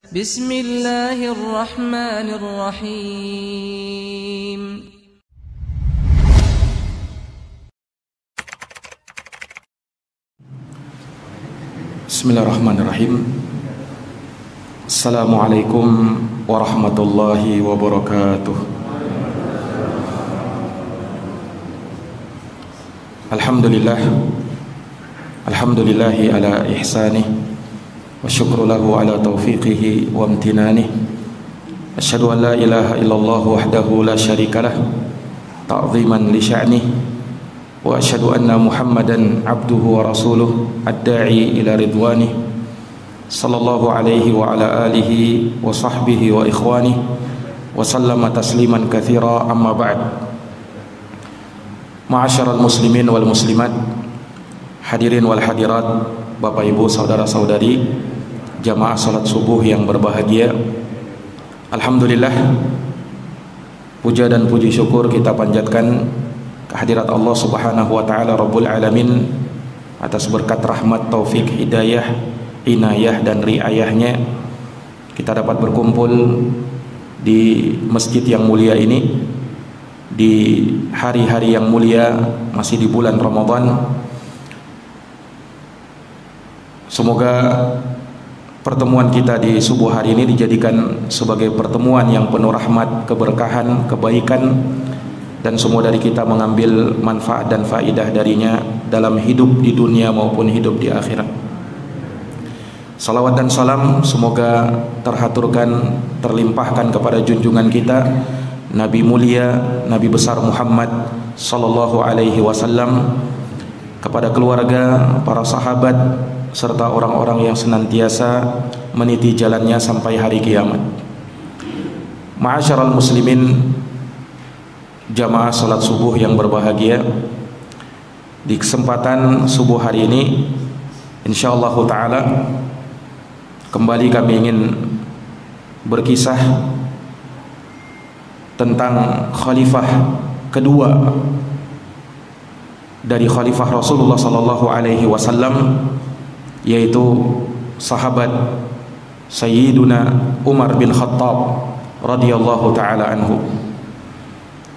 Bismillahirrahmanirrahim. Bismillahirrahmanirrahim. Assalamualaikum warahmatullahi wabarakatuh. Alhamdulillahi ala ihsanih wa syukru lahu ala taufiqihi wa amtinanih. Asyhadu an la ilaha illallah wahdahu la syarikalah ta'ziman li sya'nih, wa asyhadu anna Muhammadan abduhu wa rasuluh ad-da'i ila ridwanih, sallallahu alaihi wa ala alihi wa sahbihi wa ikhwanih wa sallama tasliman katsira, amma ba'd. Ma'asyiral muslimin wal muslimat, hadirin wal hadirat, Bapak Ibu, saudara-saudari, jamaah salat subuh yang berbahagia. Alhamdulillah, puja dan puji syukur kita panjatkan kehadirat Allah Subhanahu wa taala Rabbul Alamin atas berkat rahmat, taufik, hidayah, inayah dan riayahnya kita dapat berkumpul di masjid yang mulia ini di hari-hari yang mulia, masih di bulan Ramadan. Semoga pertemuan kita di subuh hari ini dijadikan sebagai pertemuan yang penuh rahmat, keberkahan, kebaikan, dan semua dari kita mengambil manfaat dan faidah darinya dalam hidup di dunia maupun hidup di akhirat. Salawat dan salam semoga terhaturkan, terlimpahkan kepada junjungan kita Nabi mulia, Nabi besar Muhammad sallallahu alaihi wasallam, kepada keluarga, para sahabat, serta orang-orang yang senantiasa meniti jalannya sampai hari kiamat. Ma'asyiral muslimin, jamaah salat subuh yang berbahagia, di kesempatan subuh hari ini insyaallah taala kembali kami ingin berkisah tentang khalifah kedua dari khalifah Rasulullah sallallahu alaihi wasallam, yaitu sahabat Sayyiduna Umar bin Khattab radhiyallahu taala anhu.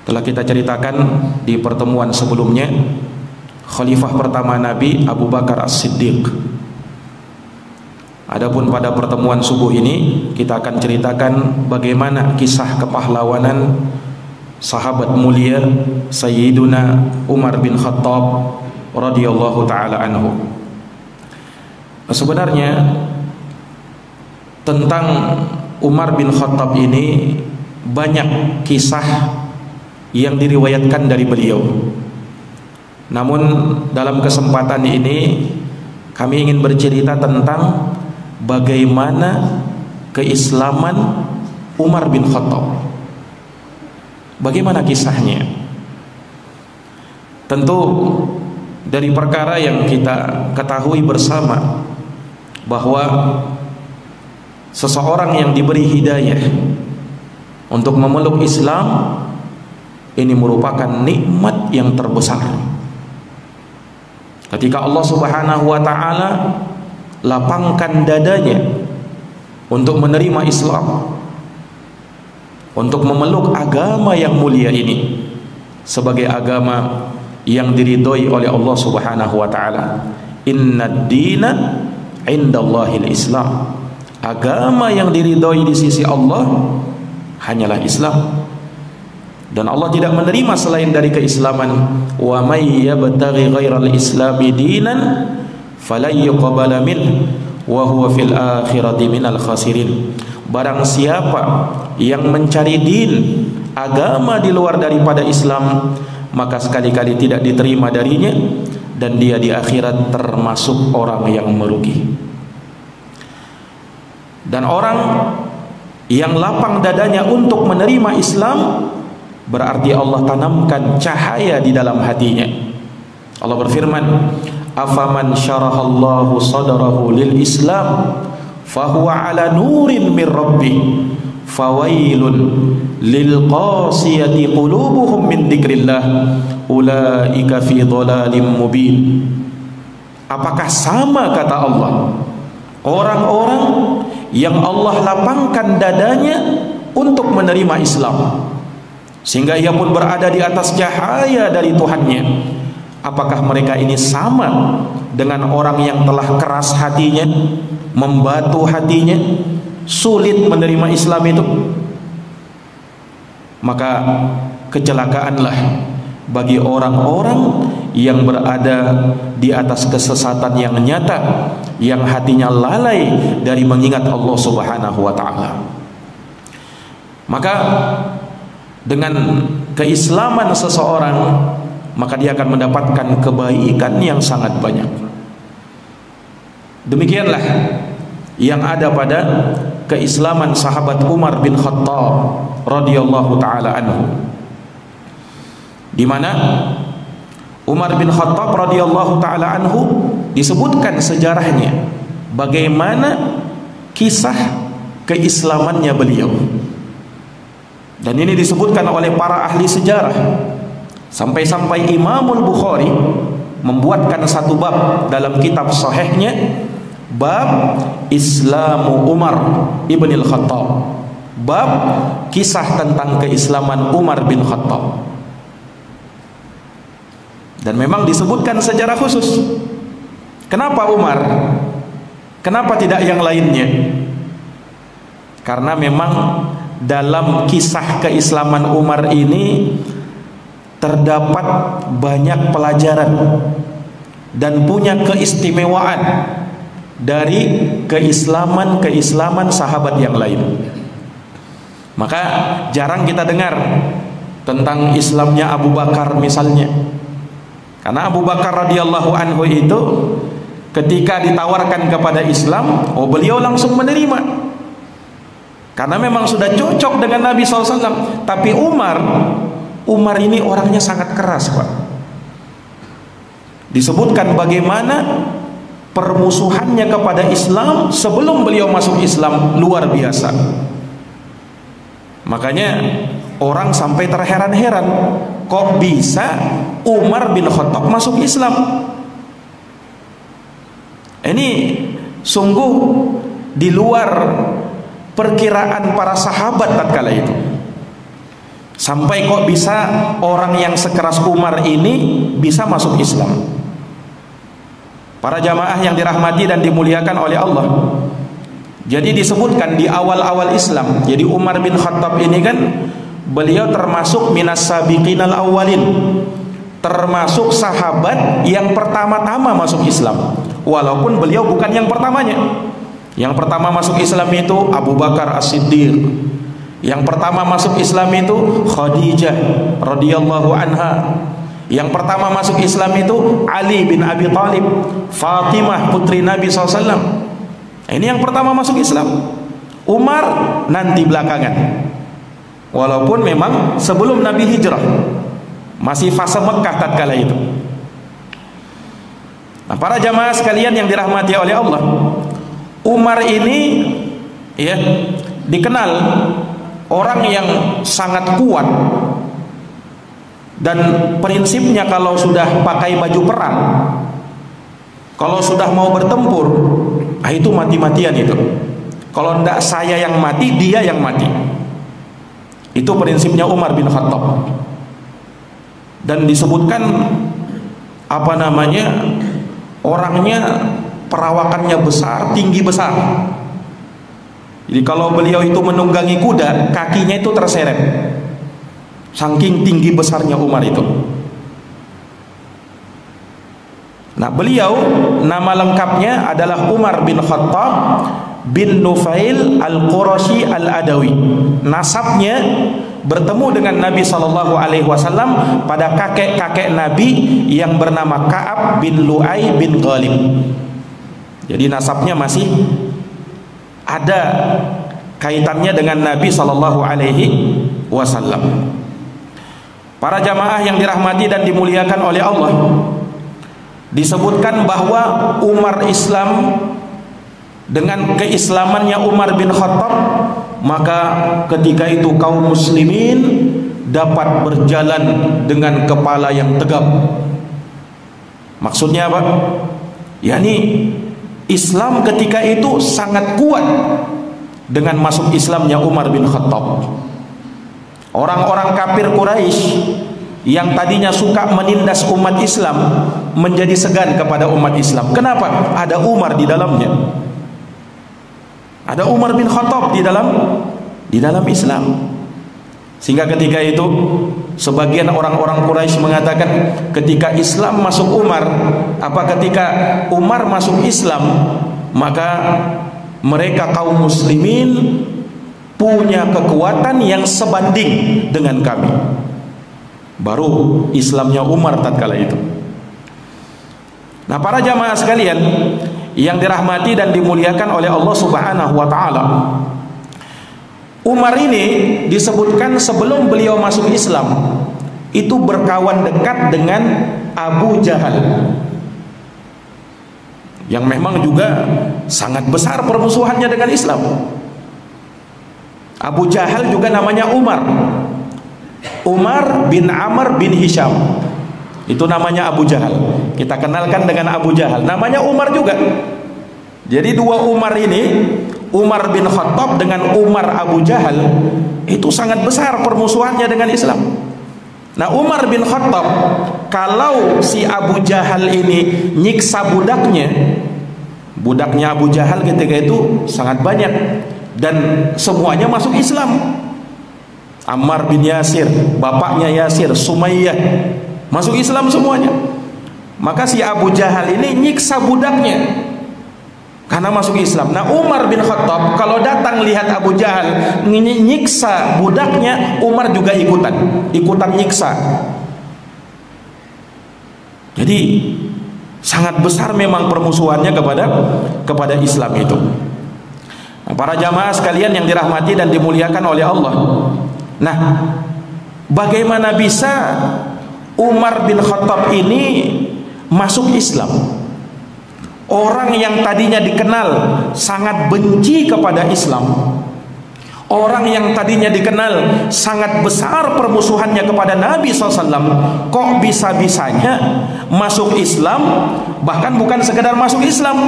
Telah kita ceritakan di pertemuan sebelumnya, khalifah pertama Nabi Abu Bakar As-Siddiq. Adapun pada pertemuan subuh ini kita akan ceritakan bagaimana kisah kepahlawanan sahabat mulia Sayyiduna Umar bin Khattab radhiyallahu taala anhu. Sebenarnya tentang Umar bin Khattab ini banyak kisah yang diriwayatkan dari beliau. Namun dalam kesempatan ini kami ingin bercerita tentang bagaimana keislaman Umar bin Khattab. Bagaimana kisahnya? Tentu dari perkara yang kita ketahui bersama bahwa seseorang yang diberi hidayah untuk memeluk Islam ini merupakan nikmat yang terbesar. Ketika Allah Subhanahu wa taala lapangkan dadanya untuk menerima Islam, untuk memeluk agama yang mulia ini sebagai agama yang diridhoi oleh Allah Subhanahu wa taala. Innad dina indallahil Islam. Agama yang diridhoi di sisi Allah hanyalah Islam. Dan Allah tidak menerima selain dari keislaman. Wa may yabtaghi ghairal islami dinan falan yuqbala min wa huwa fil akhirati minal khasirin. Barang siapa yang mencari din, agama di luar daripada Islam, maka sekali-kali tidak diterima darinya, dan dia di akhirat termasuk orang yang merugi. Dan orang yang lapang dadanya untuk menerima Islam, berarti Allah tanamkan cahaya di dalam hatinya. Allah berfirman, afaman syarahallahu sadrahu lil Islam fahuwa ala nurin min rabbih fawailun lil qasiyati qulubuhum min dzikrillah ulaika fi dhalalim mubin. Apakah sama, kata Allah, orang-orang yang Allah lapangkan dadanya untuk menerima Islam, sehingga ia pun berada di atas cahaya dari Tuhannya. Apakah mereka ini sama dengan orang yang telah keras hatinya, membatu hatinya, sulit menerima Islam itu? Maka kecelakaanlah bagi orang-orang yang berada di atas kesesatan yang nyata, yang hatinya lalai dari mengingat Allah Subhanahu wa taala. Maka dengan keislaman seseorang, maka dia akan mendapatkan kebaikan yang sangat banyak. Demikianlah yang ada pada keislaman sahabat Umar bin Khattab radhiyallahu taala anhu, di mana Umar bin Khattab radhiyallahu taala anhu disebutkan sejarahnya, bagaimana kisah keislamannya beliau. Dan ini disebutkan oleh para ahli sejarah, sampai-sampai Imamul Bukhari membuatkan satu bab dalam kitab sahihnya, bab Islamu Umar ibnil Khattab, bab kisah tentang keislaman Umar bin Khattab. Dan memang disebutkan secara khusus. Kenapa Umar? Kenapa tidak yang lainnya? Karena memang dalam kisah keislaman Umar ini terdapat banyak pelajaran dan punya keistimewaan dari keislaman sahabat yang lain. Maka jarang kita dengar tentang Islamnya Abu Bakar misalnya. Karena Abu Bakar radhiyallahu anhu itu ketika ditawarkan kepada Islam, beliau langsung menerima. Karena memang sudah cocok dengan Nabi SAW. Tapi Umar ini orangnya sangat keras, Pak. Disebutkan bagaimana permusuhannya kepada Islam sebelum beliau masuk Islam luar biasa. Makanya orang sampai terheran-heran, kok bisa Umar bin Khattab masuk Islam? Ini sungguh di luar perkiraan para sahabat tatkala itu. Sampai kok bisa orang yang sekeras Umar ini bisa masuk Islam. Para jamaah yang dirahmati dan dimuliakan oleh Allah, jadi disebutkan di awal-awal Islam, jadi Umar bin Khattab ini kan beliau termasuk minas sabiqinal awwalin, termasuk sahabat yang pertama-tama masuk Islam, walaupun beliau bukan yang pertamanya. Yang pertama masuk Islam itu Abu Bakar As-Siddiq. Yang pertama masuk Islam itu Khadijah radhiyallahu anha. Yang pertama masuk Islam itu Ali bin Abi Thalib, Fatimah putri Nabi SAW. Ini yang pertama masuk Islam. Umar nanti belakangan, walaupun memang sebelum Nabi hijrah, masih fase Mekah tatkala itu. Nah, para jamaah sekalian yang dirahmati oleh Allah, Umar ini ya dikenal orang yang sangat kuat, dan prinsipnya kalau sudah pakai baju perang, kalau sudah mau bertempur, itu mati-matian itu. Kalau tidak saya yang mati, dia yang mati. Itu prinsipnya Umar bin Khattab. Dan disebutkan orangnya perawakannya besar, tinggi besar. Jadi kalau beliau itu menunggangi kuda, kakinya itu terseret, saking tinggi besarnya Umar itu. Nah, beliau nama lengkapnya adalah Umar bin Khattab bin Nufail Al-Qurashi Al-Adawi. Nasabnya bertemu dengan Nabi SAW pada kakek-kakek Nabi yang bernama Ka'ab bin Lu'ay bin Ghalib. Jadi nasabnya masih ada kaitannya dengan Nabi SAW. Para jamaah yang dirahmati dan dimuliakan oleh Allah, disebutkan bahwa Umar Islam, dengan keislamannya Umar bin Khattab, maka ketika itu kaum muslimin dapat berjalan dengan kepala yang tegap. Maksudnya apa? yakni Islam ketika itu sangat kuat dengan masuk Islamnya Umar bin Khattab. Orang-orang kafir Quraisy yang tadinya suka menindas umat Islam menjadi segan kepada umat Islam. Kenapa? Ada Umar di dalamnya. Ada Umar bin Khattab di dalam Islam. Sehingga ketika itu sebagian orang-orang Quraisy mengatakan, ketika Islam masuk Umar, ketika Umar masuk Islam, maka mereka kaum muslimin punya kekuatan yang sebanding dengan kami. Baru Islamnya Umar tatkala itu. Nah, para jamaah sekalian yang dirahmati dan dimuliakan oleh Allah Subhanahu wa taala, Umar ini disebutkan sebelum beliau masuk Islam itu berkawan dekat dengan Abu Jahal, yang memang juga sangat besar permusuhannya dengan Islam. Abu Jahal juga namanya Umar. Umar bin Amr bin Hisham, itu namanya Abu Jahal. Kita kenalkan dengan Abu Jahal, namanya Umar juga. Jadi dua Umar ini, Umar bin Khattab dengan Umar Abu Jahal, itu sangat besar permusuhannya dengan Islam. Nah, Umar bin Khattab, kalau si Abu Jahal ini nyiksa budaknya Abu Jahal ketika itu sangat banyak, dan semuanya masuk Islam. Ammar bin Yasir, bapaknya Yasir, Sumayyah, masuk Islam semuanya. Maka si Abu Jahal ini nyiksa budaknya karena masuk Islam. Nah, Umar bin Khattab kalau datang lihat Abu Jahal nyiksa budaknya, Umar juga ikutan nyiksa. Jadi sangat besar memang permusuhannya kepada Islam itu. Nah, para jamaah sekalian yang dirahmati dan dimuliakan oleh Allah. Nah, bagaimana bisa Umar bin Khattab ini masuk Islam? Orang yang tadinya dikenal sangat benci kepada Islam, orang yang tadinya dikenal sangat besar permusuhannya kepada Nabi SAW, kok bisa-bisanya masuk Islam? Bahkan bukan sekedar masuk Islam,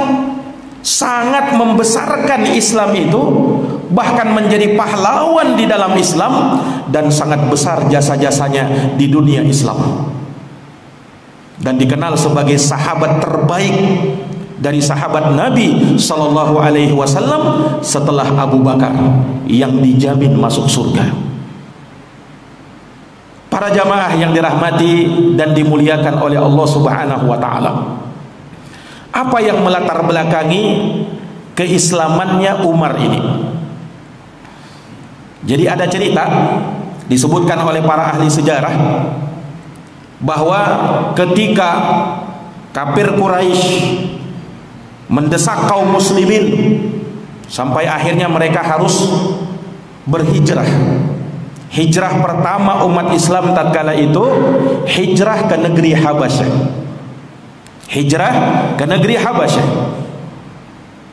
sangat membesarkan Islam itu, bahkan menjadi pahlawan di dalam Islam, dan sangat besar jasa-jasanya di dunia Islam, dan dikenal sebagai sahabat terbaik dari sahabat Nabi Sallallahu Alaihi Wasallam setelah Abu Bakar yang dijamin masuk surga. Para jamaah yang dirahmati dan dimuliakan oleh Allah Subhanahu Wa Taala, apa yang melatar belakangi keislamannya Umar ini? Jadi ada cerita disebutkan oleh para ahli sejarah bahwa ketika kafir Quraisy mendesak kaum muslimin sampai akhirnya mereka harus berhijrah. Hijrah pertama umat Islam tatkala itu hijrah ke negeri Habasyah. Hijrah ke negeri Habasyah.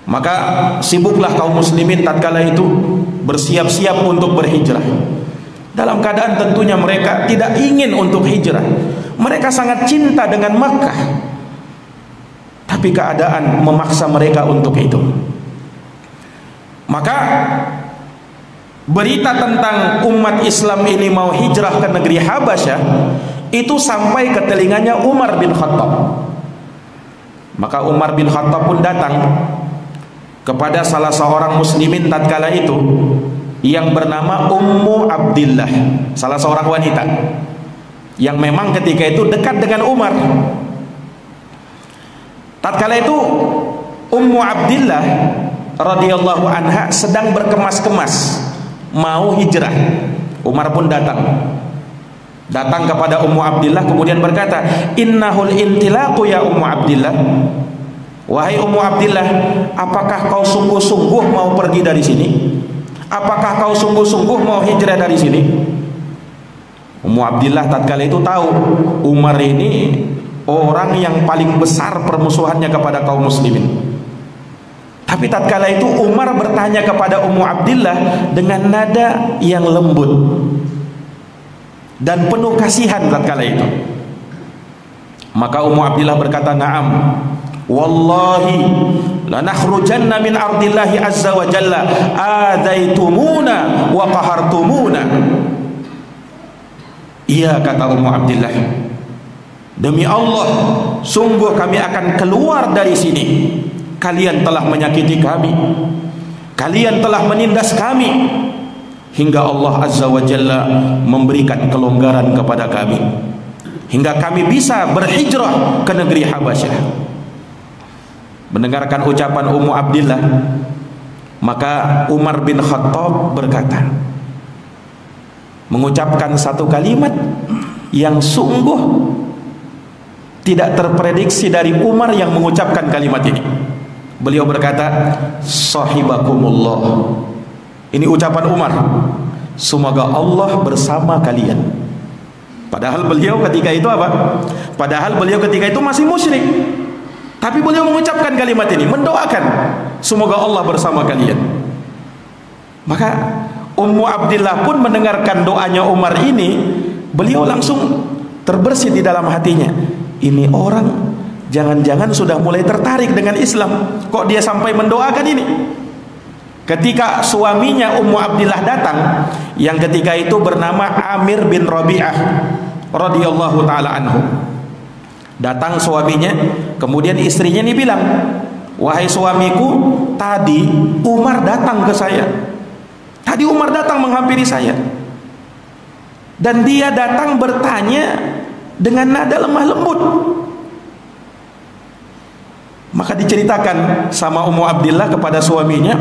Maka sibuklah kaum muslimin tatkala itu bersiap-siap untuk berhijrah. Dalam keadaan tentunya mereka tidak ingin untuk hijrah. Mereka sangat cinta dengan Makkah, tapi keadaan memaksa mereka untuk itu. Maka berita tentang umat Islam ini mau hijrah ke negeri Habasyah itu sampai ke telinganya Umar bin Khattab. Maka Umar bin Khattab pun datang kepada salah seorang muslimin tatkala itu yang bernama Ummu Abdillah, salah seorang wanita yang memang ketika itu dekat dengan Umar. Tatkala itu Ummu Abdillah radhiyallahu anha sedang berkemas-kemas mau hijrah. Umar pun datang kepada Ummu Abdillah kemudian berkata, "Innahul intilaqu ya Ummu Abdillah." Wahai Ummu Abdillah, apakah kau sungguh-sungguh mau pergi dari sini? Apakah kau sungguh-sungguh mau hijrah dari sini? Ummu Abdillah tatkala itu tahu Umar ini orang yang paling besar permusuhannya kepada kaum muslimin. Tapi tatkala itu Umar bertanya kepada Ummu Abdillah dengan nada yang lembut dan penuh kasihan tatkala itu. Maka Ummu Abdillah berkata, "Na'am, wallahi lanakhrujanna min ardillahi azza wa jalla adaitumuna wa qahartumuna. Iya, kata Ummu Abdillah, demi Allah, sungguh kami akan keluar dari sini. Kalian telah menyakiti kami, kalian telah menindas kami, hingga Allah azza wa jalla memberikan kelonggaran kepada kami, hingga kami bisa berhijrah ke negeri Habasyah. Mendengarkan ucapan Ummu Abdillah, maka Umar bin Khattab berkata, mengucapkan satu kalimat yang sungguh tidak terprediksi dari Umar yang mengucapkan kalimat ini. Beliau berkata, sahibakumullah. Ini ucapan Umar, semoga Allah bersama kalian. Padahal beliau ketika itu apa? Padahal beliau ketika itu masih musyrik, tapi beliau mengucapkan kalimat ini, mendoakan semoga Allah bersama kalian. Maka Ummu Abdillah pun mendengarkan doanya Umar ini, beliau langsung terbersih di dalam hatinya. Ini orang jangan-jangan sudah mulai tertarik dengan Islam, kok dia sampai mendoakan ini. Ketika suaminya Ummu Abdillah datang, yang ketika itu bernama Amir bin Rabi'ah radhiyallahu taala anhu. Datang suaminya, kemudian istrinya ini bilang, wahai suamiku, tadi Umar datang ke saya. Tadi Umar datang menghampiri saya, dan dia datang bertanya dengan nada lemah lembut. Maka diceritakan sama Ummu Abdillah kepada suaminya,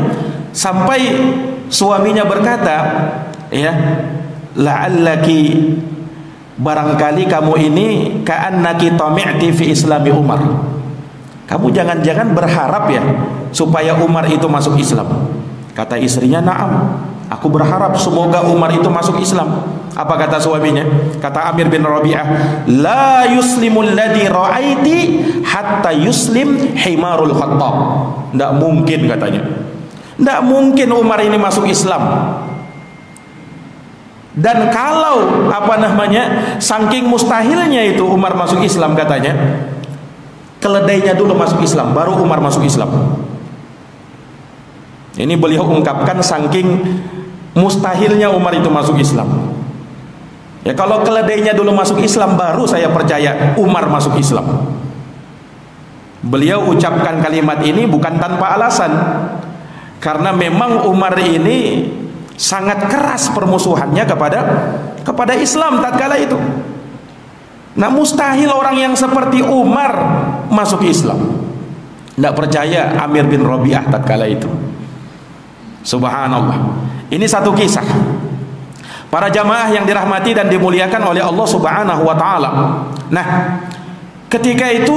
sampai suaminya berkata, ya, la'allaki, barangkali kamu ini ka'annaki tami'ti fi islami Umar. Kamu jangan-jangan berharap ya supaya Umar itu masuk Islam. Kata istrinya, na'am, aku berharap semoga Umar itu masuk Islam. Apa kata suaminya? Kata Amir bin Rabi'ah, la yuslimul ladzi ra'aiti hatta yuslim himarul Khattab. Tidak mungkin, katanya, tidak mungkin Umar ini masuk Islam. Dan kalau saking mustahilnya itu Umar masuk Islam, katanya, keledainya dulu masuk Islam, baru Umar masuk Islam. Ini beliau ungkapkan saking mustahilnya Umar itu masuk Islam. Ya, kalau keledainya dulu masuk Islam, baru saya percaya Umar masuk Islam. Beliau ucapkan kalimat ini bukan tanpa alasan, karena memang Umar ini sangat keras permusuhannya kepada Islam tatkala itu. Nah, mustahil orang yang seperti Umar masuk Islam. Tidak percaya Amir bin Rabi'ah tatkala itu. Subhanallah. Ini satu kisah. Para jamaah yang dirahmati dan dimuliakan oleh Allah Subhanahu wa taala. Nah, ketika itu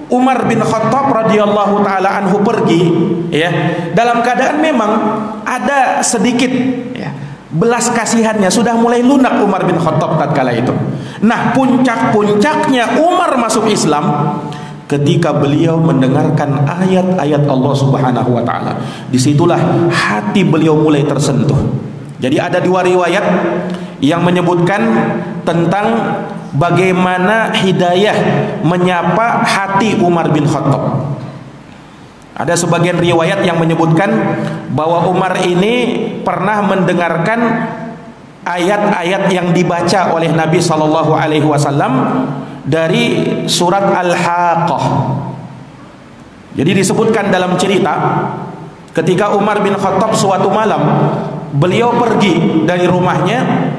Umar bin Khattab radhiyallahu taala anhu pergi, ya, dalam keadaan memang ada sedikit, ya, belas kasihannya, sudah mulai lunak Umar bin Khattab tatkala itu. Nah, puncak-puncaknya Umar masuk Islam ketika beliau mendengarkan ayat-ayat Allah Subhanahu wa taala. Disitulah hati beliau mulai tersentuh. Jadi ada dua riwayat yang menyebutkan tentang bagaimana hidayah menyapa hati Umar bin Khattab. Ada sebagian riwayat yang menyebutkan bahwa Umar ini pernah mendengarkan ayat-ayat yang dibaca oleh Nabi Shallallahu Alaihi Wasallam dari surat Al-Haqqah. Jadi disebutkan dalam cerita, ketika Umar bin Khattab suatu malam beliau pergi dari rumahnya,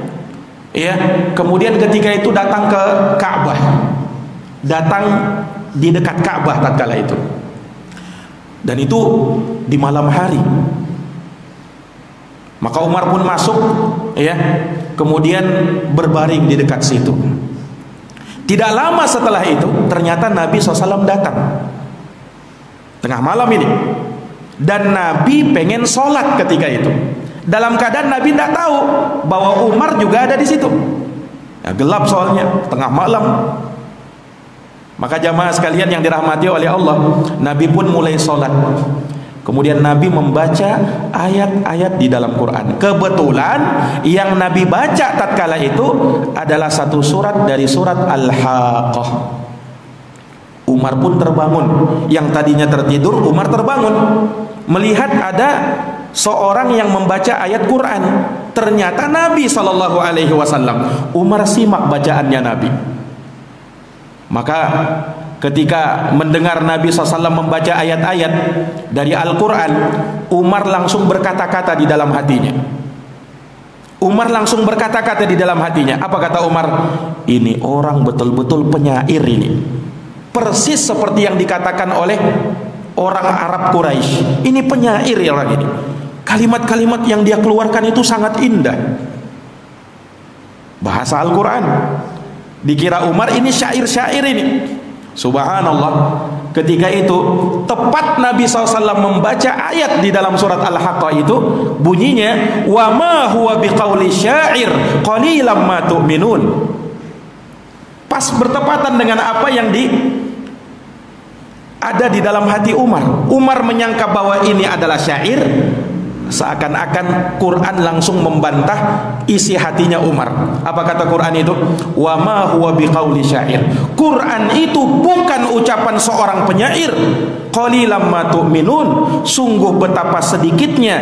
ya, kemudian ketika itu datang ke Ka'bah, datang di dekat Ka'bah tatkala itu, dan itu di malam hari. Maka Umar pun masuk, ya, kemudian berbaring di dekat situ. Tidak lama setelah itu ternyata Nabi SAW datang tengah malam ini, dan Nabi pengen sholat ketika itu. Dalam keadaan Nabi tidak tahu bahwa Umar juga ada di situ. Ya, gelap soalnya, tengah malam. Maka jamaah sekalian yang dirahmati oleh Allah, Nabi pun mulai sholat. Kemudian Nabi membaca ayat-ayat di dalam Quran. Kebetulan yang Nabi baca tatkala itu adalah satu surat dari surat Al-Haqqah. Umar Umar pun terbangun. Yang tadinya tertidur, Umar terbangun melihat ada seorang yang membaca ayat Quran. Ternyata Nabi SAW. Umar simak bacaannya Nabi. Maka ketika mendengar Nabi SAW membaca ayat-ayat dari Al-Quran, Umar langsung berkata-kata di dalam hatinya. Umar langsung berkata-kata di dalam hatinya. Apa kata Umar? Ini orang betul-betul penyair ini. Persis seperti yang dikatakan oleh orang Arab Quraisy. Ini penyair ya orang ini. Kalimat-kalimat yang dia keluarkan itu sangat indah. Bahasa Al-Quran. Dikira Umar ini syair-syair ini. Subhanallah. Ketika itu tepat Nabi SAW membaca ayat di dalam surat Al-Haqqah itu, bunyinya wa ma huwa biqauli syair qalilan ma tu'minun. Pas bertepatan dengan apa yang ada di dalam hati Umar. Umar menyangka bahwa ini adalah syair. Seakan-akan Quran langsung membantah isi hatinya Umar. Apa kata Quran itu? Wa ma huwa biqauli syair. Quran itu bukan ucapan seorang penyair. Qalilan ma tu'minun. Sungguh betapa sedikitnya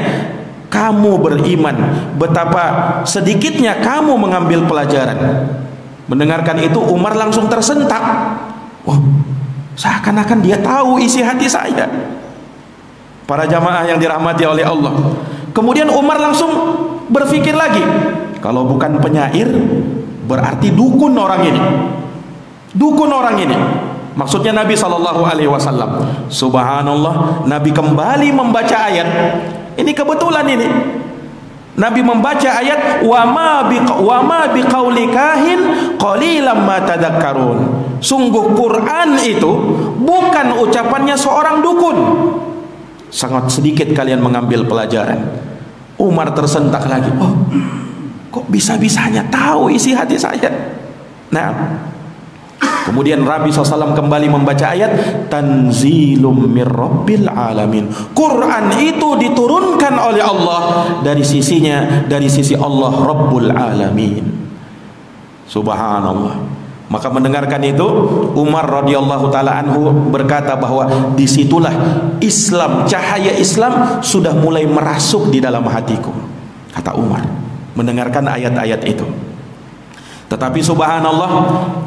kamu beriman, betapa sedikitnya kamu mengambil pelajaran. Mendengarkan itu Umar langsung tersentak. Oh, seakan-akan dia tahu isi hati saya. Para jamaah yang dirahmati oleh Allah. Kemudian Umar langsung berpikir lagi, kalau bukan penyair berarti dukun orang ini. Dukun orang ini. Maksudnya Nabi SAW. Subhanallah, Nabi kembali membaca ayat. Ini kebetulan ini. Nabi membaca ayat wa ma biqauli kahin qalilan ma tadhakkarun. Sungguh Quran itu bukan ucapannya seorang dukun. Sangat sedikit kalian mengambil pelajaran. Umar tersentak lagi. Oh, kok bisa-bisanya tahu isi hati saya? Nah, kemudian Nabi SAW kembali membaca ayat tanzilum mir rabbil alamin. Quran itu diturunkan oleh Allah dari sisinya, dari sisi Allah Rabbul Alamin. Subhanallah. Maka mendengarkan itu Umar radhiyallahu taala anhu berkata bahwa disitulah Islam, cahaya Islam sudah mulai merasuk di dalam hatiku, kata Umar mendengarkan ayat-ayat itu. Tetapi subhanallah,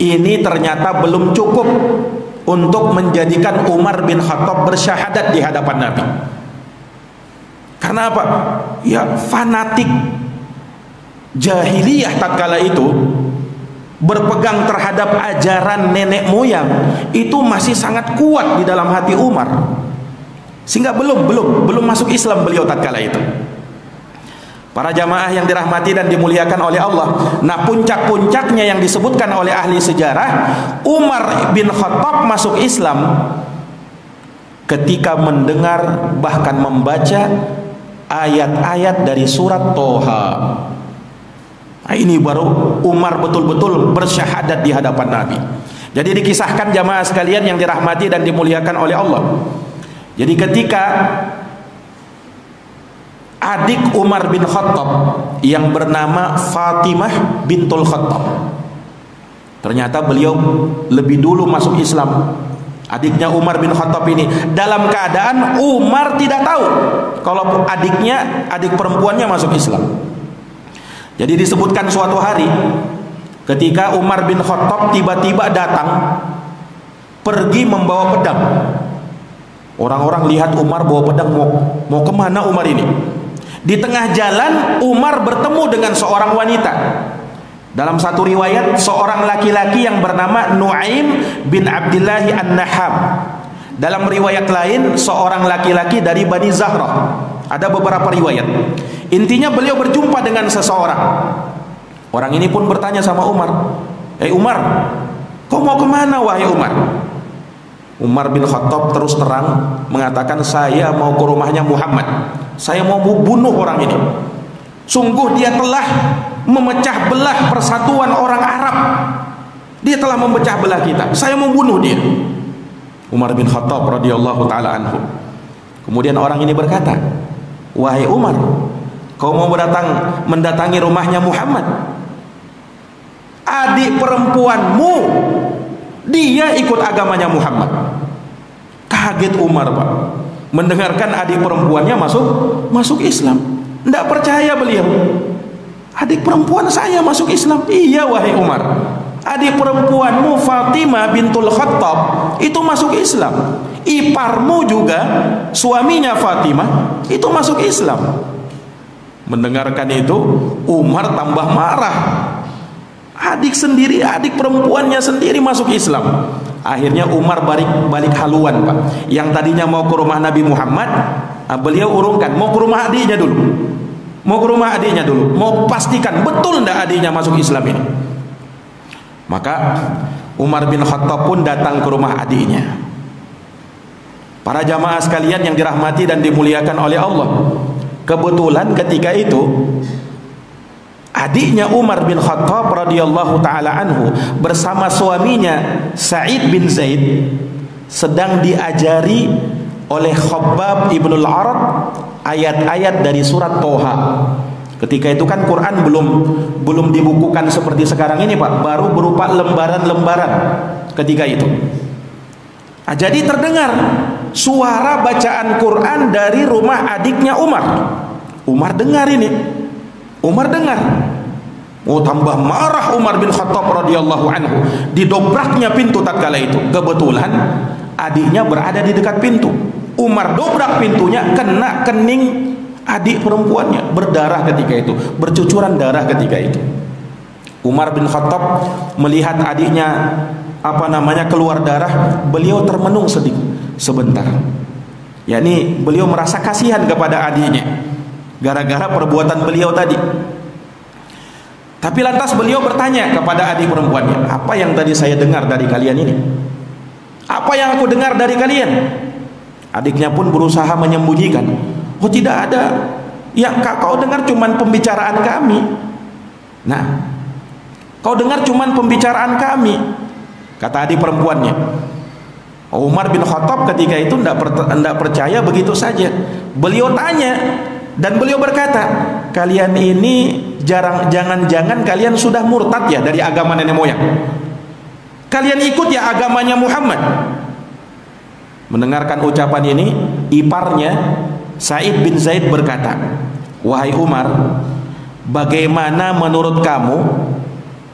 ini ternyata belum cukup untuk menjadikan Umar bin Khattab bersyahadat di hadapan Nabi. Karena apa? Ya, fanatik jahiliyah tatkala itu berpegang terhadap ajaran nenek moyang itu masih sangat kuat di dalam hati Umar, sehingga belum masuk Islam beliau tatkala itu. Para jamaah yang dirahmati dan dimuliakan oleh Allah. Nah, puncak-puncaknya yang disebutkan oleh ahli sejarah, Umar bin Khattab masuk Islam ketika mendengar bahkan membaca ayat-ayat dari surat Toha. Nah, ini baru Umar betul-betul bersyahadat di hadapan Nabi. Jadi dikisahkan jamaah sekalian yang dirahmati dan dimuliakan oleh Allah. Jadi ketika adik Umar bin Khattab yang bernama Fatimah bintul Khattab, ternyata beliau lebih dulu masuk Islam. Adiknya Umar bin Khattab ini dalam keadaan Umar tidak tahu kalau adik perempuannya masuk Islam. Jadi disebutkan suatu hari ketika Umar bin Khattab tiba-tiba datang pergi membawa pedang. Orang-orang lihat Umar bawa pedang, mau kemana Umar ini? Di tengah jalan Umar bertemu dengan seorang wanita. Dalam satu riwayat seorang laki-laki yang bernama Nuaim bin Abdillahi An-Naham. Dalam riwayat lain seorang laki-laki dari Bani Zahrah. Ada beberapa riwayat. Intinya beliau berjumpa dengan seseorang. Orang ini pun bertanya sama Umar, Umar, kau mau kemana wahai Umar? Umar bin Khattab terus terang mengatakan, saya mau ke rumahnya Muhammad. Saya mau bunuh orang ini. Sungguh dia telah memecah belah persatuan orang Arab. Dia telah memecah belah kita. Saya mau bunuh dia. Umar bin Khattab radhiyallahu taala anhu. Kemudian orang ini berkata, wahai Umar, kau mau mendatangi rumahnya Muhammad? Adik perempuanmu Dia ikut agamanya Muhammad. Kaget Umar, Pak, mendengarkan adik perempuannya masuk Islam. Tidak percaya beliau. Adik perempuan saya masuk Islam. Iya wahai Umar, adik perempuanmu Fatimah bintul Khattab itu masuk Islam. Iparmu juga, suaminya Fatimah, itu masuk Islam. Mendengarkan itu Umar tambah marah. Adik perempuannya sendiri masuk Islam. Akhirnya Umar balik haluan, Pak. Yang tadinya mau ke rumah Nabi Muhammad, beliau urungkan mau ke rumah adiknya dulu. Mau pastikan betul ndak adiknya masuk Islam ini. Maka Umar bin Khattab pun datang ke rumah adiknya. Para jamaah sekalian yang dirahmati dan dimuliakan oleh Allah, kebetulan ketika itu adiknya Umar bin Khattab radhiyallahu taala anhu bersama suaminya Sa'id bin Zaid sedang diajari oleh Khabbab ibnul Arad ayat-ayat dari surat Toha. Ketika itu kan Quran belum dibukukan seperti sekarang ini, Pak, baru berupa lembaran-lembaran ketika itu. Jadi terdengar suara bacaan Quran dari rumah adiknya Umar. Umar dengar. Oh, tambah marah Umar bin Khattab radhiyallahu anhu. Didobraknya pintu tatkala itu. Kebetulan adiknya berada di dekat pintu. Umar dobrak pintunya, kena kening adik perempuannya, berdarah ketika itu, bercucuran darah ketika itu. Umar bin Khattab melihat adiknya keluar darah, beliau termenung sebentar. Yakni beliau merasa kasihan kepada adiknya gara-gara perbuatan beliau tadi. Tapi lantas beliau bertanya kepada adik perempuannya, apa yang tadi saya dengar dari kalian ini? Apa yang aku dengar dari kalian? Adiknya pun berusaha menyembunyikan. Oh, tidak ada. Yang kau dengar cuman pembicaraan kami. Nah, kau dengar cuman pembicaraan kami, kata adik perempuannya. Umar bin Khattab ketika itu tidak percaya begitu saja. Beliau tanya dan beliau berkata, kalian ini jangan-jangan kalian sudah murtad ya dari agama nenek moyang. Kalian ikut ya agamanya Muhammad. Mendengarkan ucapan ini, iparnya Sa'id bin Zaid berkata, wahai Umar, bagaimana menurut kamu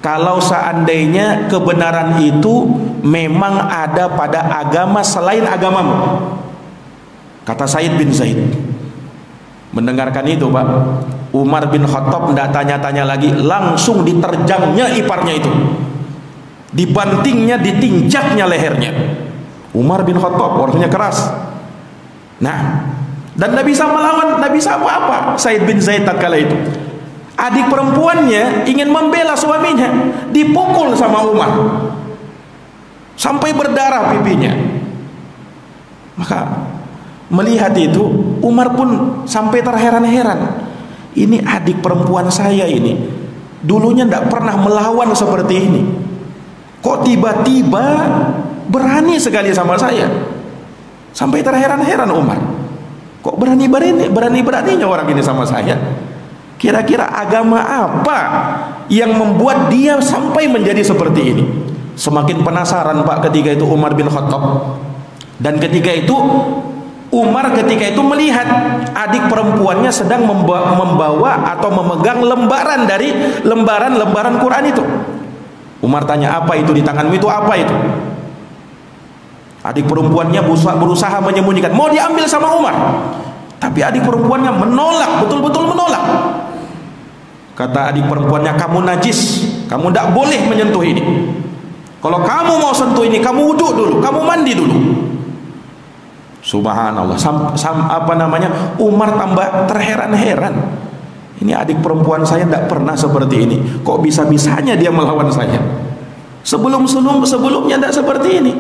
kalau seandainya kebenaran itu memang ada pada agama selain agamamu? Kata Sa'id bin Zaid. Mendengarkan itu, Pak, Umar bin Khattab tidak tanya-tanya lagi, langsung diterjangnya iparnya itu, dibantingnya, ditinjaknya lehernya. Umar bin Khattab orangnya keras. Nah, dan tidak bisa melawan, tidak bisa apa-apa Sa'id bin Zaid tatkala itu. Adik perempuannya ingin membela suaminya, dipukul sama Umar sampai berdarah pipinya. Maka melihat itu Umar pun sampai terheran-heran. Ini adik perempuan saya ini dulunya tidak pernah melawan seperti ini, kok tiba-tiba berani sekali sama saya. Sampai terheran-heran Umar, kok berani-beraninya orang ini sama saya. Kira-kira agama apa yang membuat dia sampai menjadi seperti ini? Semakin penasaran, Pak, ketika itu Umar bin Khattab. Dan ketika itu Umar melihat adik perempuannya sedang membawa atau memegang lembaran dari lembaran Quran itu. Umar tanya, apa itu di tanganmu itu, apa itu? Adik perempuannya berusaha menyembunyikan, mau diambil sama Umar. Tapi adik perempuannya menolak, betul-betul menolak. Kata adik perempuannya, kamu najis, kamu tidak boleh menyentuh ini. Kalau kamu mau sentuh ini, kamu wudhu dulu, kamu mandi dulu. Subhanallah. Umar tambah terheran-heran. Ini adik perempuan saya tidak pernah seperti ini, kok bisa-bisanya dia melawan saya? Sebelumnya tidak seperti ini.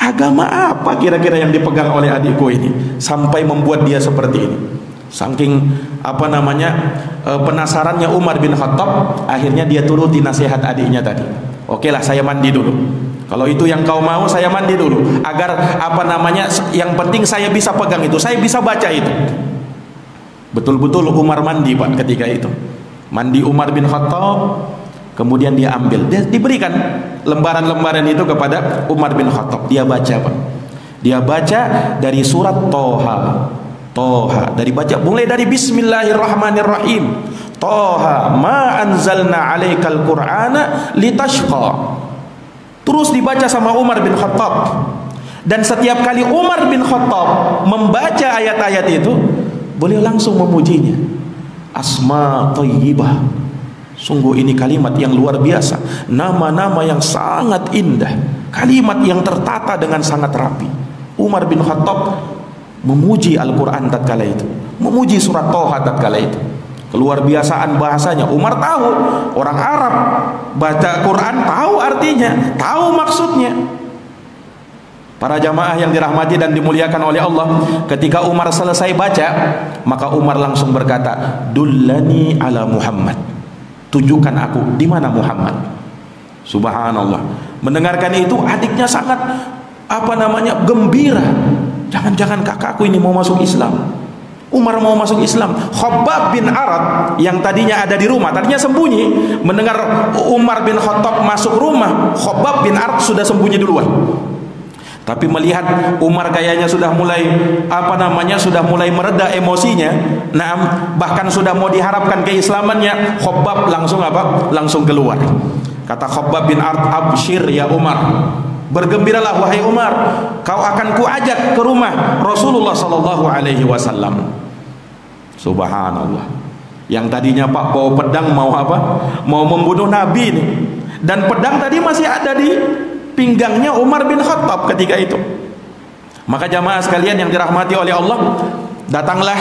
Agama apa kira-kira yang dipegang oleh adikku ini sampai membuat dia seperti ini? Saking penasarannya Umar bin Khattab, akhirnya dia turuti nasihat adiknya tadi. Oke lah, saya mandi dulu. Kalau itu yang kau mau, saya mandi dulu. Agar yang penting saya bisa pegang itu, saya bisa baca itu. Betul-betul Umar mandi, Pak, ketika itu. Mandi Umar bin Khattab. Kemudian dia ambil, dia diberikan lembaran-lembaran itu kepada Umar bin Khattab. Dia baca, Pak. Dia baca dari surat Toha. Toha, dari baca mulai dari Bismillahirrahmanirrahim. Toha, ma anzalna 'alaikal Qur'ana litashqa. Terus dibaca sama Umar bin Khattab. Dan setiap kali Umar bin Khattab membaca ayat-ayat itu, beliau langsung memujinya. Asma thayyibah. Sungguh ini kalimat yang luar biasa, nama-nama yang sangat indah, kalimat yang tertata dengan sangat rapi. Umar bin Khattab memuji Al-Quran tatkala itu, memuji surat Toha tatkala itu. Keluar biasaan bahasanya. Umar tahu, orang Arab baca Quran tahu artinya, tahu maksudnya. Para jamaah yang dirahmati dan dimuliakan oleh Allah, ketika Umar selesai baca, maka Umar langsung berkata, dullani ala Muhammad. Tunjukkan aku di mana Muhammad. Subhanallah. Mendengarkan itu adiknya sangat gembira. Jangan-jangan kakakku ini mau masuk Islam. Umar mau masuk Islam. Khabbab bin Arad yang tadinya ada di rumah, tadinya sembunyi, mendengar Umar bin Khattab masuk rumah, Khabbab bin Arad sudah sembunyi duluan. Tapi melihat Umar kayaknya sudah mulai sudah mulai mereda emosinya, bahkan sudah mau diharapkan keislamannya, Khabbab langsung keluar. Kata Khabbab bin Arad, abshir ya Umar, bergembiralah wahai Umar, kau akan kuajak ke rumah Rasulullah sallallahu alaihi wasallam. Subhanallah. Yang tadinya Pak bawa pedang mau membunuh Nabi ini, dan pedang tadi masih ada di pinggangnya Umar bin Khattab ketika itu. Maka jamaah sekalian yang dirahmati oleh Allah, datanglah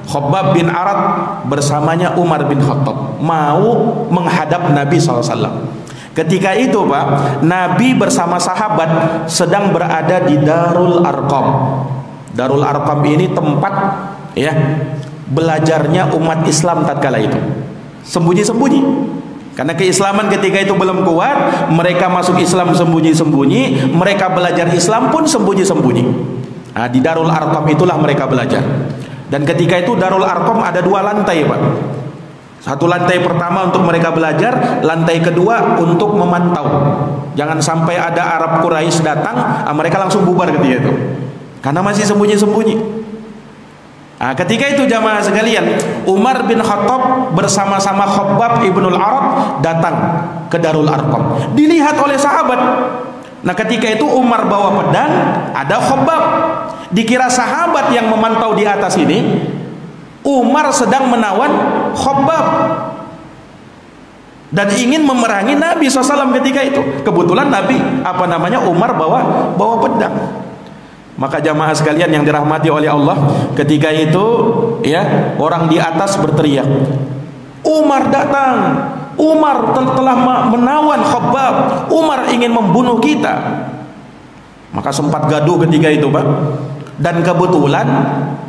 Khabbab bin Arad bersamanya Umar bin Khattab mau menghadap Nabi SAW. Ketika itu Pak, Nabi bersama sahabat sedang berada di Darul Arqam. Darul Arqam ini tempat belajarnya umat Islam tatkala itu. Sembunyi-sembunyi. Karena keislaman ketika itu belum kuat, mereka masuk Islam sembunyi-sembunyi, mereka belajar Islam pun sembunyi-sembunyi. Nah, di Darul Arqam itulah mereka belajar. Dan ketika itu Darul Arqam ada 2 lantai, Pak. Satu lantai pertama untuk mereka belajar, lantai kedua untuk memantau. Jangan sampai ada Arab Quraisy datang, mereka langsung bubar ketika itu. Karena masih sembunyi-sembunyi. Nah, ketika itu jamaah sekalian, Umar bin Khattab bersama-sama Khabbab ibnul Arad datang ke Darul Arqam. Dilihat oleh sahabat. Nah, ketika itu Umar bawa pedang, ada Khabbab. Dikira sahabat yang memantau di atas ini, Umar sedang menawan Khabbab dan ingin memerangi Nabi SAW ketika itu. Kebetulan Nabi Umar bawa pedang. Maka jamaah sekalian yang dirahmati oleh Allah, ketika itu orang di atas berteriak, Umar datang, Umar telah menawan Khabbab, Umar ingin membunuh kita. Maka sempat gaduh ketika itu, Pak. Dan kebetulan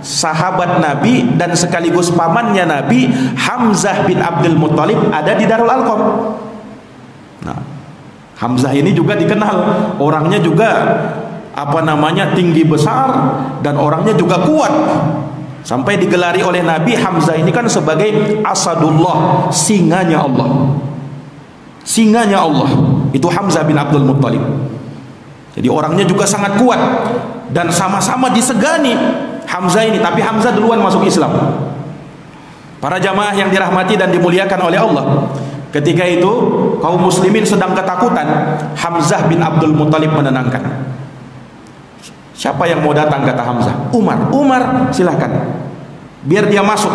sahabat Nabi dan sekaligus pamannya Nabi, Hamzah bin Abdul Muttalib, ada di Darul Arqam. Nah, Hamzah ini juga dikenal, orangnya juga tinggi besar dan orangnya juga kuat. Sampai digelari oleh Nabi, Hamzah ini kan sebagai Asadullah, singanya Allah. Singanya Allah. Itu Hamzah bin Abdul Muttalib. Jadi orangnya juga sangat kuat dan sama-sama disegani Hamzah ini, tapi Hamzah duluan masuk Islam. Para jamaah yang dirahmati dan dimuliakan oleh Allah, ketika itu kaum muslimin sedang ketakutan, Hamzah bin Abdul Muttalib menenangkan. Siapa yang mau datang, kata Hamzah? Umar silahkan, biar dia masuk.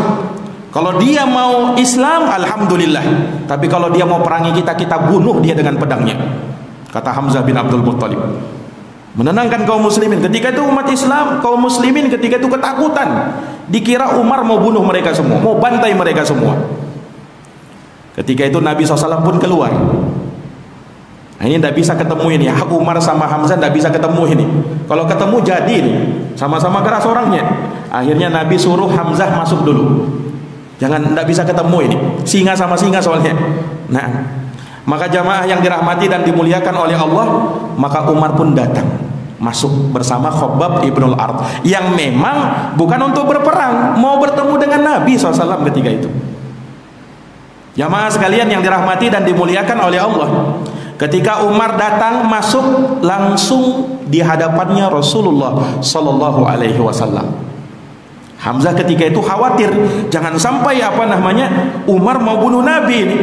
Kalau dia mau Islam, alhamdulillah. Tapi kalau dia mau perangi kita, kita bunuh dia dengan pedangnya, kata Hamzah bin Abdul Muttalib. Menenangkan kaum muslimin. Ketika itu umat Islam, kaum muslimin ketika itu ketakutan. Dikira Umar mau bunuh mereka semua, mau bantai mereka semua. Ketika itu Nabi SAW pun keluar. Nah, ini tidak bisa ketemu ini, Umar sama Hamzah tidak bisa ketemu ini. Kalau ketemu jadi ini, sama-sama keras orangnya. Akhirnya Nabi suruh Hamzah masuk dulu. Tidak bisa ketemu ini, singa sama singa soalnya. Nah, maka jamaah yang dirahmati dan dimuliakan oleh Allah, maka Umar pun datang, masuk bersama Khabbab ibnul Arad, yang memang bukan untuk berperang, mau bertemu dengan Nabi SAW ketika itu. Jamaah sekalian yang dirahmati dan dimuliakan oleh Allah, ketika Umar datang masuk langsung di hadapannya Rasulullah sallallahu alaihi wasallam. Hamzah ketika itu khawatir jangan sampai Umar mau bunuh Nabi ini.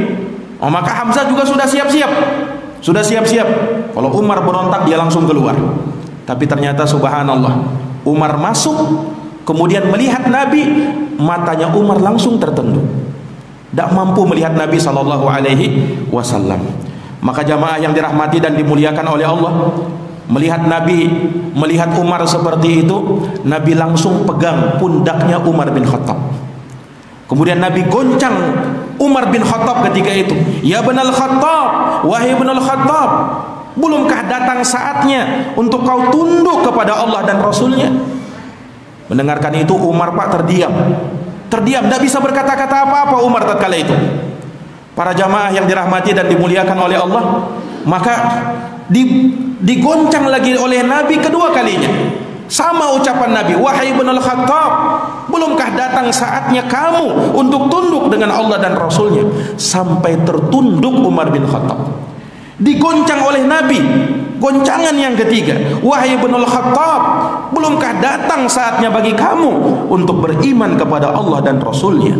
Oh, maka Hamzah juga sudah siap-siap. Kalau Umar berontak dia langsung keluar. Tapi ternyata subhanallah, Umar masuk kemudian melihat Nabi, matanya Umar langsung tertunduk. Tidak mampu melihat Nabi sallallahu alaihi wasallam. Maka jamaah yang dirahmati dan dimuliakan oleh Allah, melihat Umar seperti itu, Nabi langsung pegang pundaknya Umar bin Khattab. Kemudian Nabi goncang Umar bin Khattab ketika itu. Ya Ibnul Khattab, wahai Ibnul Khattab, belumkah datang saatnya untuk kau tunduk kepada Allah dan Rasulnya? Mendengarkan itu Umar terdiam, tidak bisa berkata-kata apa-apa Umar tatkala itu. Para jamaah yang dirahmati dan dimuliakan oleh Allah, maka digoncang lagi oleh Nabi kedua kalinya. Sama ucapan Nabi, wahai Ibnul Khattab, belumkah datang saatnya kamu untuk tunduk dengan Allah dan Rasulnya? Sampai tertunduk Umar bin Khattab. Digoncang oleh Nabi goncangan yang ketiga, wahai Ibnul Khattab, belumkah datang saatnya bagi kamu untuk beriman kepada Allah dan Rasulnya?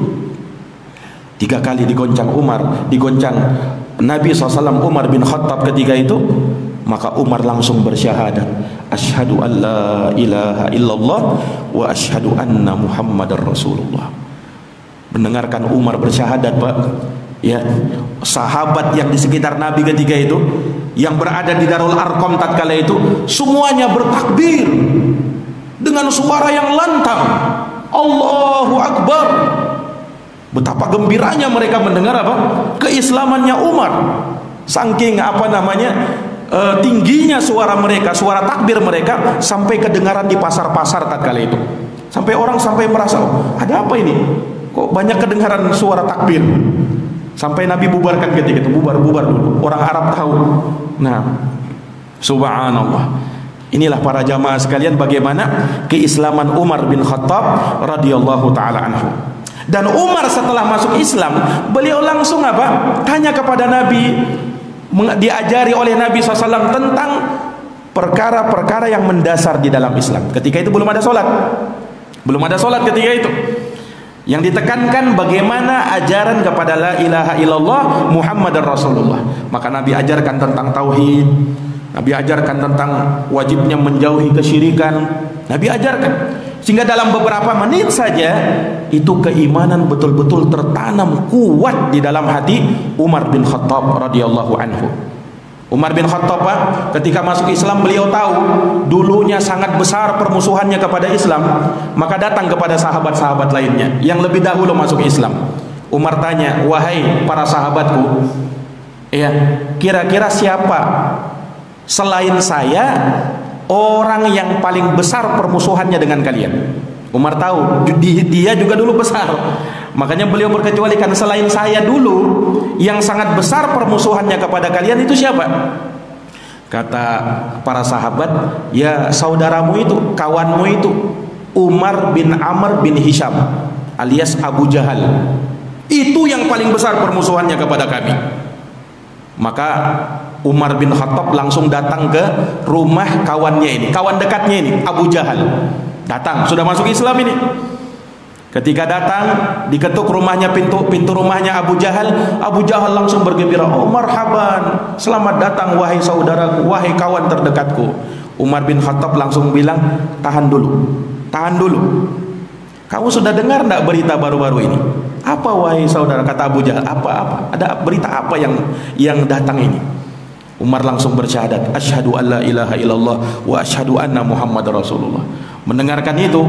3 kali digoncang Nabi SAW Umar bin Khattab ketika itu. Maka Umar langsung bersyahadat, asyhadu an la ilaha illallah wa asyhadu anna Muhammadar Rasulullah. Mendengarkan Umar bersyahadat, Pak, ya, sahabat yang di sekitar Nabi ketika itu, yang berada di Darul Arqam tatkala itu, semuanya bertakbir dengan suara yang lantang, Allahu Akbar. Betapa gembiranya mereka mendengar keislamannya Umar. Saking tingginya suara mereka, suara takbir mereka sampai kedengaran di pasar-pasar tatkala itu. Sampai orang merasa, ada apa ini? Kok banyak kedengaran suara takbir? Sampai Nabi bubarkan ketika itu, bubar dulu. Orang Arab tahu. Nah, subhanallah. Inilah para jamaah sekalian bagaimana keislaman Umar bin Khattab radhiyallahu taala anhu. Dan Umar setelah masuk Islam, beliau langsung tanya kepada Nabi, diajari oleh Nabi SAW tentang perkara-perkara yang mendasar di dalam Islam. Ketika itu belum ada sholat ketika itu. Yang ditekankan bagaimana ajaran kepada la ilaha illallah Muhammadar Rasulullah. Maka Nabi ajarkan tentang tauhid, Nabi ajarkan tentang wajibnya menjauhi kesyirikan, Nabi ajarkan. Sehingga dalam beberapa menit saja itu keimanan betul-betul tertanam kuat di dalam hati Umar bin Khattab radhiyallahu anhu. Umar bin Khattab ketika masuk Islam, beliau tahu dulunya sangat besar permusuhannya kepada Islam, maka datang kepada sahabat-sahabat lainnya yang lebih dahulu masuk Islam. Umar tanya, wahai para sahabatku, ya, kira-kira siapa selain saya orang yang paling besar permusuhannya dengan kalian? Umar tahu dia juga dulu besar, makanya beliau berkecualikan, selain saya dulu yang sangat besar permusuhannya kepada kalian itu siapa? Kata para sahabat, ya saudaramu itu, kawanmu itu, Umar bin Amr bin Hisham alias Abu Jahal. Itu yang paling besar permusuhannya kepada kami. Maka Umar bin Khattab langsung datang ke rumah kawannya ini, kawan dekatnya ini, Abu Jahal. Datang, sudah masuk Islam ini. Ketika datang, diketuk rumahnya, pintu rumahnya Abu Jahal. Abu Jahal langsung bergembira, oh marhaban, selamat datang wahai saudaraku, wahai kawan terdekatku. Umar bin Khattab langsung bilang, tahan dulu. Kamu sudah dengar enggak berita baru-baru ini? Apa wahai saudara? Kata Abu Jahal, apa? Ada berita apa yang datang ini? Umar langsung bersyahadat, asyhadu an la ilaha illallah wa asyhadu anna Muhammadar Rasulullah. Mendengarkan itu,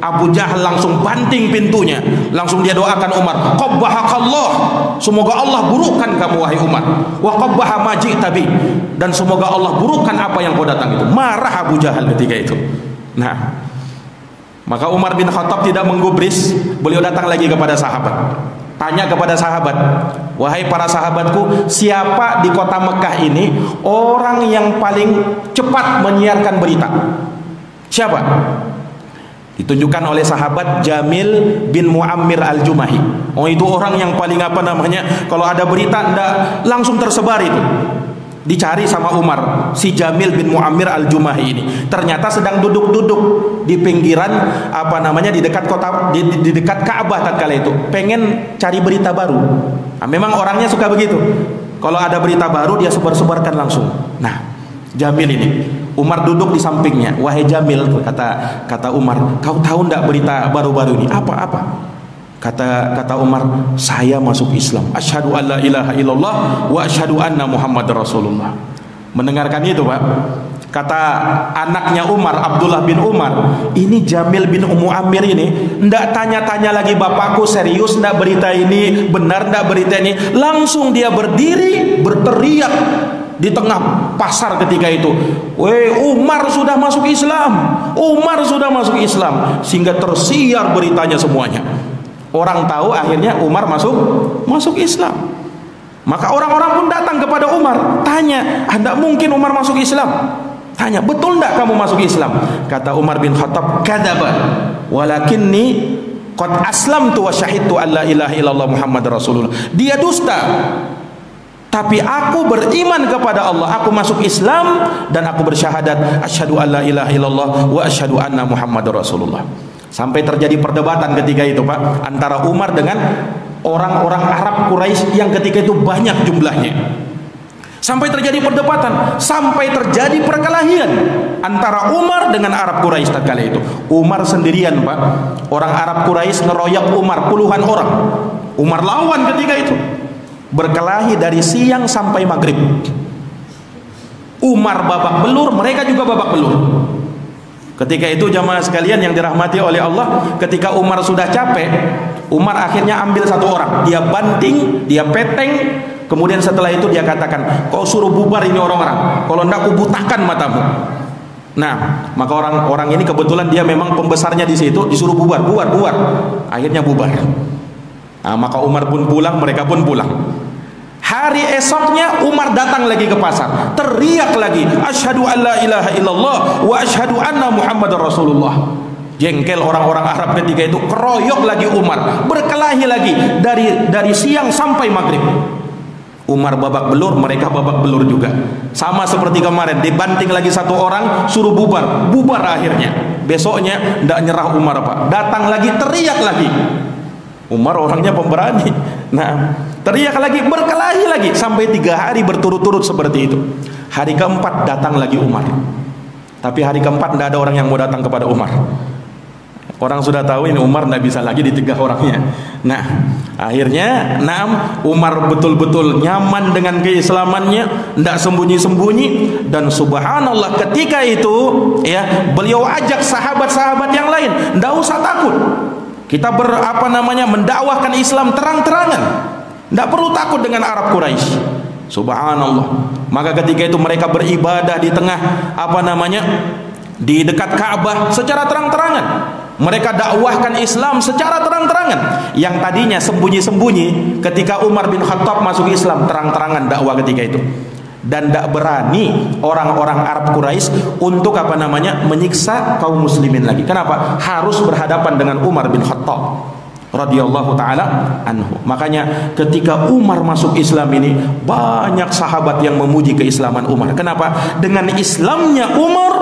Abu Jahal langsung banting pintunya, langsung dia doakan Umar, qabbahakallah, semoga Allah burukkan kamu wahai Umar, wa qabbaha ma ji'ta bi, dan semoga Allah burukkan apa yang kau datang itu. Marah Abu Jahal ketika itu. Nah, maka Umar bin Khattab tidak menggubris, beliau datang lagi kepada sahabat. Tanya kepada sahabat, wahai para sahabatku, siapa di kota Mekah ini orang yang paling cepat menyiarkan berita? Siapa? Ditunjukkan oleh sahabat Jamil bin Muammir al-Jumahi. Oh, itu orang yang paling apa namanya, kalau ada berita ndak langsung tersebar itu. Dicari sama Umar, si Jamil bin Muammir al-Jumahi ini. Ternyata sedang duduk-duduk di pinggiran apa namanya, di dekat kota, di dekat Ka'bah tatkala itu. Pengen cari berita baru. Nah, memang orangnya suka begitu. Kalau ada berita baru dia sebar-sebarkan langsung. Nah, Jamil ini, Umar duduk di sampingnya. Wahai Jamil, kata Umar, kau tahu enggak berita baru-baru ini? Apa? Kata Umar, saya masuk Islam. Asyhadu an la ilaha illallah wa asyhadu anna Muhammadar Rasulullah. Mendengarkan itu, Pak, kata anaknya Umar, Abdullah bin Umar, ini Jamil bin Muammir ini enggak tanya-tanya lagi, bapakku serius enggak berita ini, benar enggak berita ini. Langsung dia berdiri berteriak di tengah pasar ketika itu, "Weh, Umar sudah masuk Islam, Umar sudah masuk Islam," sehingga tersiar beritanya semuanya. Orang tahu akhirnya Umar masuk Islam. Maka orang-orang pun datang kepada Umar, tanya, "Anda mungkin Umar masuk Islam?" Tanya, "Betul enggak kamu masuk Islam?" Kata Umar bin Khattab, "Kadzaba, walakinni qad aslamtu wa syahidtu an la ilaha illallah Muhammadar Rasulullah." Dia dusta. Tapi aku beriman kepada Allah, aku masuk Islam dan aku bersyahadat asyhadu an la ilaha illallah wa asyhadu anna Muhammadar Rasulullah. Sampai terjadi perdebatan ketika itu, Pak, antara Umar dengan orang-orang Arab Quraisy yang ketika itu banyak jumlahnya. Sampai terjadi perdebatan, sampai terjadi perkelahian antara Umar dengan Arab Quraisy tatkala itu. Umar sendirian, Pak. Orang Arab Quraisy ngeroyok Umar puluhan orang. Umar lawan ketika itu. Berkelahi dari siang sampai maghrib. Umar babak belur, mereka juga babak belur. Ketika itu jamaah sekalian yang dirahmati oleh Allah, ketika Umar sudah capek, Umar akhirnya ambil satu orang, dia banting, dia peteng, kemudian setelah itu dia katakan, "Kau suruh bubar ini orang-orang, kalau enggak aku butakan matamu." Nah, maka orang-orang ini kebetulan dia memang pembesarnya di situ, disuruh bubar. Akhirnya bubar. Nah, maka Umar pun pulang, mereka pun pulang. Hari esoknya Umar datang lagi ke pasar, teriak lagi, "Asyhadu an la ilaha illallah wa asyhadu anna Muhammadar Rasulullah." Jengkel orang-orang Arab ketika itu, keroyok lagi Umar, berkelahi lagi dari siang sampai maghrib. Umar babak belur, mereka babak belur juga. Sama seperti kemarin, dibanting lagi satu orang, suruh bubar akhirnya. Besoknya tidak nyerah Umar, Pak. Datang lagi, teriak lagi. Umar orangnya pemberani. Nah, teriak lagi, berkelahi lagi sampai 3 hari berturut-turut seperti itu. Hari keempat datang lagi Umar. Tapi hari keempat tidak ada orang yang mau datang kepada Umar. Orang sudah tahu ini Umar tidak bisa lagi ditegah orangnya. Nah, akhirnya Umar betul-betul nyaman dengan keislamannya, tidak sembunyi-sembunyi, dan subhanallah ketika itu ya beliau ajak sahabat-sahabat yang lain, tidak usah takut. Kita mendakwahkan Islam terang-terangan. Tidak perlu takut dengan Arab Quraisy. Subhanallah. Maka ketika itu mereka beribadah di tengah di dekat Ka'bah secara terang-terangan. Mereka dakwahkan Islam secara terang-terangan. Yang tadinya sembunyi-sembunyi, ketika Umar bin Khattab masuk Islam, terang-terangan dakwah ketika itu. Dan tidak berani orang-orang Arab Quraisy untuk menyiksa kaum muslimin lagi. Kenapa? Harus berhadapan dengan Umar bin Khattab radhiyallahu taala anhu. Makanya ketika Umar masuk Islam ini, banyak sahabat yang memuji keislaman Umar. Kenapa? Dengan Islamnya Umar,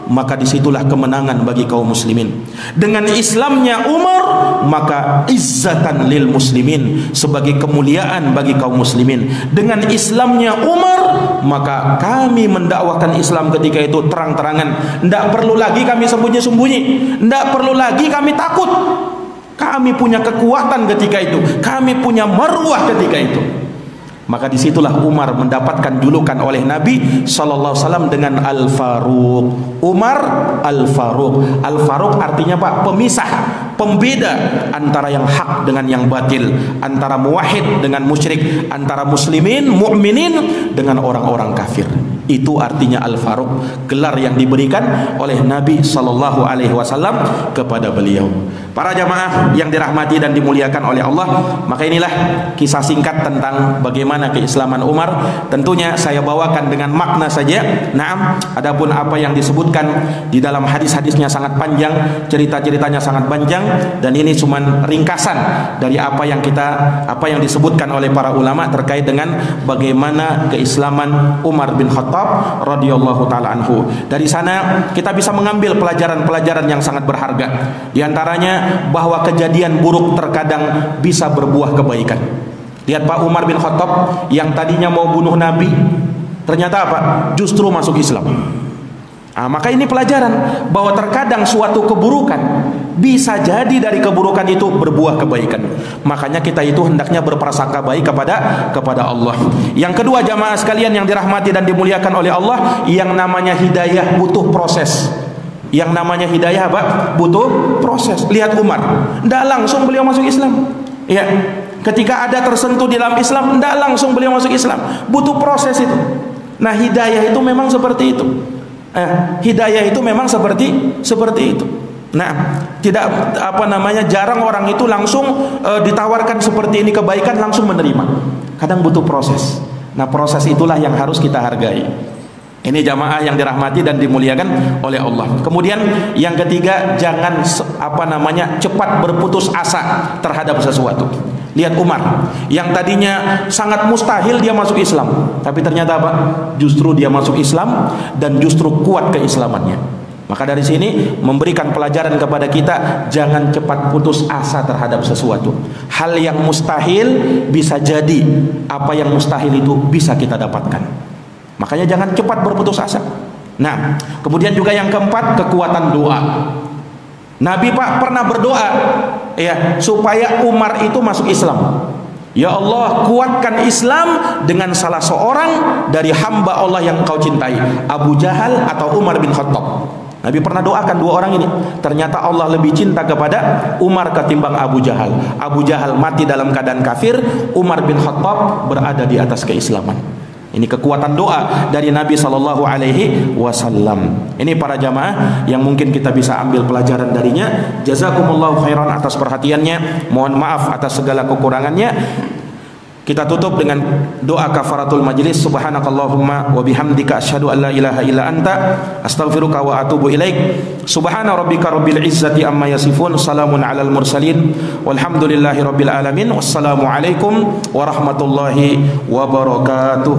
maka disitulah kemenangan bagi kaum muslimin. Dengan Islamnya Umar, maka izzatan lil muslimin, sebagai kemuliaan bagi kaum muslimin. Dengan Islamnya Umar, maka kami mendakwahkan Islam ketika itu terang-terangan. Tidak perlu lagi kami sembunyi-sembunyi, tidak perlu lagi kami takut. Kami punya kekuatan ketika itu, kami punya marwah ketika itu. Maka disitulah Umar mendapatkan julukan oleh Nabi SAW dengan Al-Faruq. Umar Al-Faruq. Al-Faruq artinya, Pak, pemisah, pembeda antara yang hak dengan yang batil, antara muwahhid dengan musyrik, antara muslimin, mukminin dengan orang-orang kafir. Itu artinya Al-Faruq, gelar yang diberikan oleh Nabi SAW kepada beliau. Para jamaah yang dirahmati dan dimuliakan oleh Allah, maka inilah kisah singkat tentang bagaimana keislaman Umar. Tentunya saya bawakan dengan makna saja. Naam, adapun apa yang disebutkan di dalam hadis-hadisnya sangat panjang, cerita-ceritanya sangat panjang, dan ini cuma ringkasan dari apa yang disebutkan oleh para ulama terkait dengan bagaimana keislaman Umar bin Khattab radhiyallahu taala anhu. Dari sana kita bisa mengambil pelajaran-pelajaran yang sangat berharga. Di antaranya bahwa kejadian buruk terkadang bisa berbuah kebaikan. Lihat Pak Umar bin Khattab yang tadinya mau bunuh Nabi, ternyata apa? Justru masuk Islam. Maka ini pelajaran bahwa terkadang suatu keburukan bisa jadi dari keburukan itu berbuah kebaikan. Makanya kita itu hendaknya berprasangka baik kepada Allah. Yang kedua jamaah sekalian yang dirahmati dan dimuliakan oleh Allah, yang namanya hidayah butuh proses. Yang namanya hidayah apa? Butuh proses. Lihat Umar, tidak langsung beliau masuk Islam. Ya, ketika ada tersentuh di dalam Islam, tidak langsung beliau masuk Islam. Butuh proses itu. Nah, hidayah itu memang seperti itu. Hidayah itu memang seperti itu. Nah, tidak jarang orang itu langsung ditawarkan seperti ini kebaikan langsung menerima. Kadang butuh proses. Nah, proses itulah yang harus kita hargai. Ini jamaah yang dirahmati dan dimuliakan oleh Allah. Kemudian yang ketiga, jangan cepat berputus asa terhadap sesuatu. Lihat Umar yang tadinya sangat mustahil dia masuk Islam, tapi ternyata apa? Justru dia masuk Islam dan justru kuat keislamannya. Maka dari sini memberikan pelajaran kepada kita, jangan cepat putus asa terhadap sesuatu. Hal yang mustahil bisa jadi apa yang mustahil itu bisa kita dapatkan. Makanya jangan cepat berputus asa. Nah, kemudian juga yang keempat, kekuatan doa. Nabi Pak pernah berdoa ya supaya Umar itu masuk Islam. Ya Allah, kuatkan Islam dengan salah seorang dari hamba Allah yang Engkau cintai, Abu Jahal atau Umar bin Khattab. Nabi pernah doakan dua orang ini. Ternyata Allah lebih cinta kepada Umar ketimbang Abu Jahal. Abu Jahal mati dalam keadaan kafir, Umar bin Khattab berada di atas keislaman. Ini kekuatan doa dari Nabi Sallallahu Alaihi Wasallam. Ini para jamaah yang mungkin kita bisa ambil pelajaran darinya. Jazakumullahu khairan atas perhatiannya. Mohon maaf atas segala kekurangannya. Kita tutup dengan doa kafaratul majlis. Subhanakallahumma wa bihamdika asyhadu an la ilaha illa anta astaghfiruka wa atubu ilaik. Subhana rabbika rabbil izzati amma yasifun. Salamun alal mursalin. Walhamdulillahi rabbil alamin. Wassalamu alaikum warahmatullahi wabarakatuh.